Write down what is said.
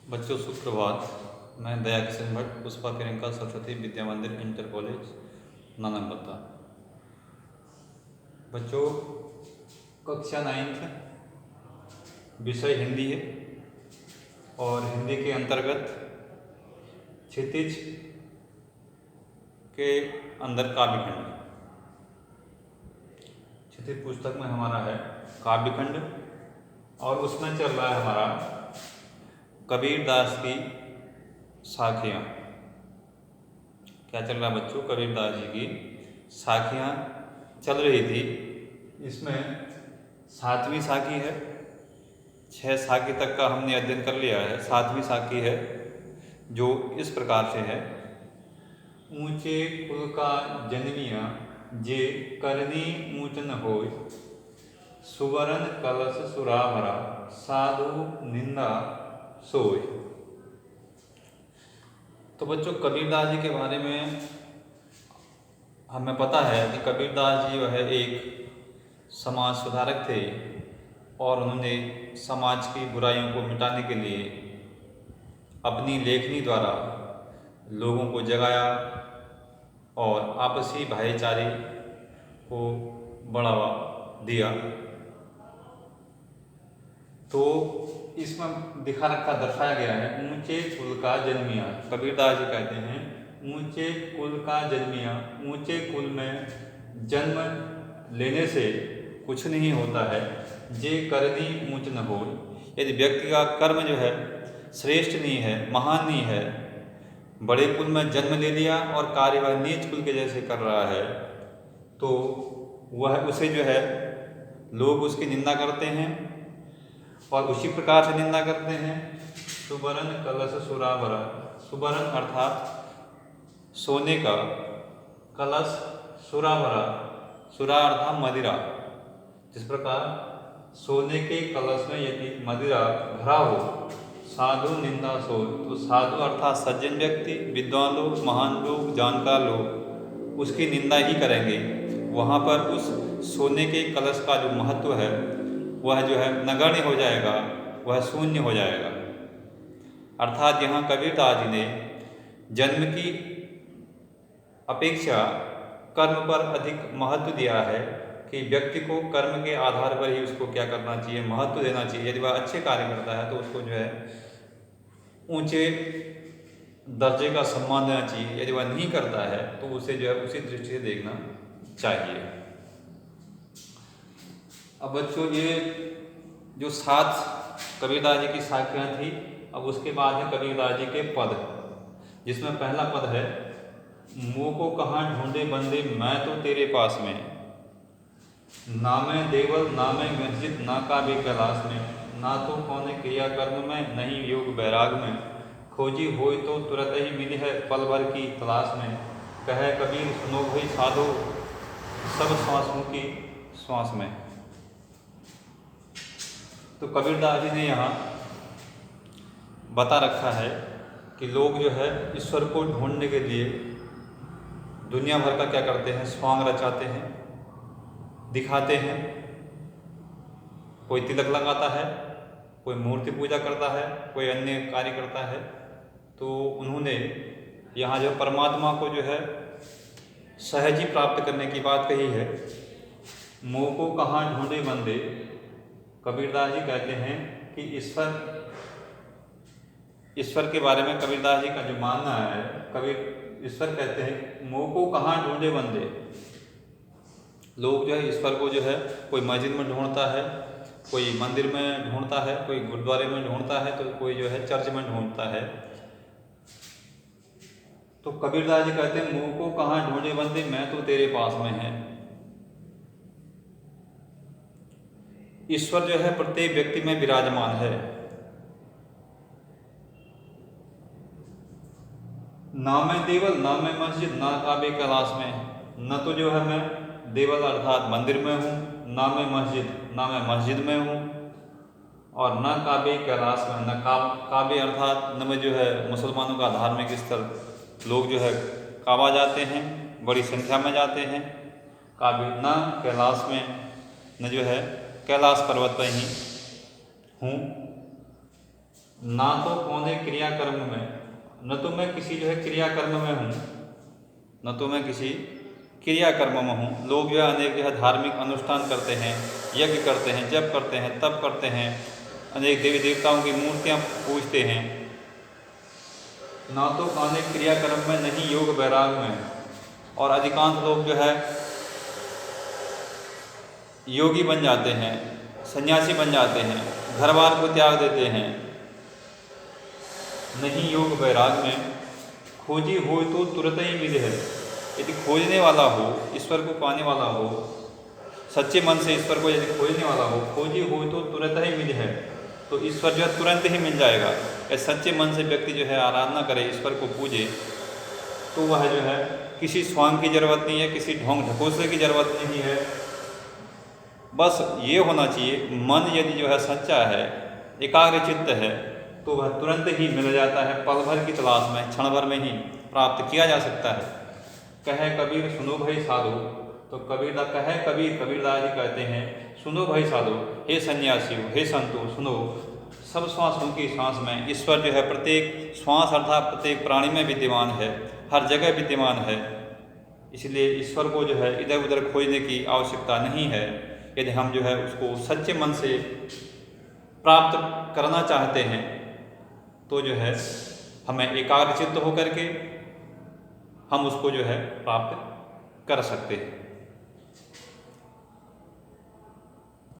बच्चों सुप्रभात। मैं दया किशन भट्ट, पुष्पा प्रियंका सरस्वती विद्या मंदिर इंटर कॉलेज नानकबत्ता। बच्चों कक्षा 9th विषय हिंदी है और हिंदी के अंतर्गत क्षितिज के अंदर काव्यखंड। क्षितिज पुस्तक में हमारा है काव्यखंड और उसमें चल रहा है हमारा कबीरदास की साखियाँ। क्या चल रहा है बच्चों? कबीरदास जी की साखियाँ चल रही थी। इसमें 7वीं साखी है। 6 साखी तक का हमने अध्ययन कर लिया है। 7वीं साखी है जो इस प्रकार से है। ऊंचे कुल का जन्मिया जे करनी ऊंच न होय, सुवरन कलश सुराभरा साधु निंदा सोय। तो बच्चों कबीरदास जी के बारे में हमें पता है कि कबीरदास जी वह एक समाज सुधारक थे और उन्होंने समाज की बुराइयों को मिटाने के लिए अपनी लेखनी द्वारा लोगों को जगाया और आपसी भाईचारे को बढ़ावा दिया। तो इसमें दिखा रखा दर्शाया गया है ऊंचे कुल का जन्मिया। कबीरदास जी कहते हैं ऊंचे कुल का जन्मिया। ऊंचे कुल में जन्म लेने से कुछ नहीं होता है। जे करनी ऊंच न हो, यदि व्यक्ति का कर्म जो है श्रेष्ठ नहीं है, महान नहीं है, बड़े कुल में जन्म ले लिया और कार्य वह नीच कुल के जैसे कर रहा है, तो वह उसे जो है लोग उसकी निंदा करते हैं और उसी प्रकार से निंदा करते हैं। सुवरन कलश सुराभरा, सुवरन अर्थात सोने का, कलश सुराभरा, सुरा अर्थात मदिरा। जिस प्रकार सोने के कलश में यदि मदिरा भरा हो, साधु निंदा सो, तो साधु अर्थात सज्जन व्यक्ति, विद्वान लोग, महान लोग, जानकार लोग उसकी निंदा ही करेंगे। वहाँ पर उस सोने के कलश का जो महत्व है वह जो है नगण्य हो जाएगा, वह शून्य हो जाएगा। अर्थात यहाँ कबीरदास जी ने जन्म की अपेक्षा कर्म पर अधिक महत्व दिया है कि व्यक्ति को कर्म के आधार पर ही उसको क्या करना चाहिए, महत्व देना चाहिए। यदि वह अच्छे कार्य करता है तो उसको जो है ऊंचे दर्जे का सम्मान देना चाहिए। यदि वह नहीं करता है तो उसे जो है उसी दृष्टि से देखना चाहिए। अब बच्चों ये जो 7 कबीरदास जी की साखियाँ थी, अब उसके बाद है कबीरदास जी के पद, जिसमें पहला पद है मुँह को कहाँ ढूंढे बंदे मैं तो तेरे पास में, ना मैं देवल ना मैं मस्जिद ना काबे कैलाश में, ना तो कौन क्रिया कर्म में नहीं योग बैराग में, खोजी होय तो तुरंत ही मिली है पल भर की तलाश में, कहे कबीर सुनो भाई साधो सब श्वासों की श्वास में। तो कबीरदास जी ने यहाँ बता रखा है कि लोग जो है ईश्वर को ढूंढने के लिए दुनिया भर का क्या करते हैं, स्वांग रचाते हैं, दिखाते हैं। कोई तिलक लगाता है, कोई मूर्ति पूजा करता है, कोई अन्य कार्य करता है। तो उन्होंने यहाँ जो परमात्मा को जो है सहज ही प्राप्त करने की बात कही है। मुँह को कहाँ ढूंढे बंदे, कबीरदास जी कहते हैं कि ईश्वर के बारे में कबीरदास जी का जो मानना है, कबीर ईश्वर कहते हैं मुँह को कहाँ ढूंढे बंदे। लोग जो है ईश्वर को जो है कोई मस्जिद में ढूंढता है, कोई मंदिर में ढूंढता है, कोई गुरुद्वारे में ढूंढता है, तो कोई जो है चर्च में ढूंढता है। तो कबीरदास जी कहते हैं मुँह को कहाँ ढूंढे बंदे मैं तो तेरे पास में है। ईश्वर जो है प्रत्येक व्यक्ति में विराजमान है। ना मैं देवल ना मैं मस्जिद ना काबे कैलाश में, न तो जो है मैं देवल अर्थात मंदिर में हूँ, ना मैं मस्जिद ना मैं मस्जिद में हूँ, और न काबे कैलाश में, न काबे अर्थात न में जो है मुसलमानों का धार्मिक स्थल। लोग जो है काबा जाते हैं, बड़ी संख्या में जाते हैं। काबे न कैलाश में, न जो है कैलाश पर्वत पर ही हूँ। ना तो कौने क्रियाकर्म में, न तो मैं किसी जो है क्रियाकर्म में हूँ, न तो मैं किसी क्रियाकर्म में हूँ। लोग जो है अनेक जो है धार्मिक अनुष्ठान करते हैं, यज्ञ करते हैं, जप करते हैं, तप करते हैं, अनेक देवी देवताओं की मूर्तियाँ पूजते हैं। ना तो अनेक क्रियाकर्म में, नहीं योग वैराग में। और अधिकांश लोग जो है योगी बन जाते हैं, सन्यासी बन जाते हैं, घर बार को त्याग देते हैं। नहीं योग वैराग में, खोजी हो तो तुरंत ही मिले है। यदि खोजने वाला हो, ईश्वर को पाने वाला हो, सच्चे मन से ईश्वर को यदि खोजने वाला हो, खोजी हो तो तुरंत ही मिले है, तो ईश्वर जो है तुरंत ही मिल जाएगा। या सच्चे मन से व्यक्ति जो है आराधना करे, ईश्वर को पूजे, तो वह जो है किसी स्वांग की जरूरत नहीं है, किसी ढोंग ढकोसले की जरूरत नहीं है। बस ये होना चाहिए, मन यदि जो है सच्चा है, एकाग्र चित्त है, तो वह तुरंत ही मिल जाता है। पल भर की तलाश में, क्षण भर में ही प्राप्त किया जा सकता है। कहे कबीर सुनो भाई साधो, तो कबीरदास जी कहते हैं, सुनो भाई साधो, हे सन्यासियों, हे संतो, सुनो, सब श्वासों की श्वास में ईश्वर जो है प्रत्येक श्वास अर्थात प्रत्येक प्राणी में विद्यमान है, हर जगह विद्यमान है। इसलिए ईश्वर को जो है इधर उधर खोजने की आवश्यकता नहीं है। यदि हम जो है उसको सच्चे मन से प्राप्त करना चाहते हैं, तो जो है हमें एकाग्रचित्त होकर के हम उसको जो है प्राप्त कर सकते हैं।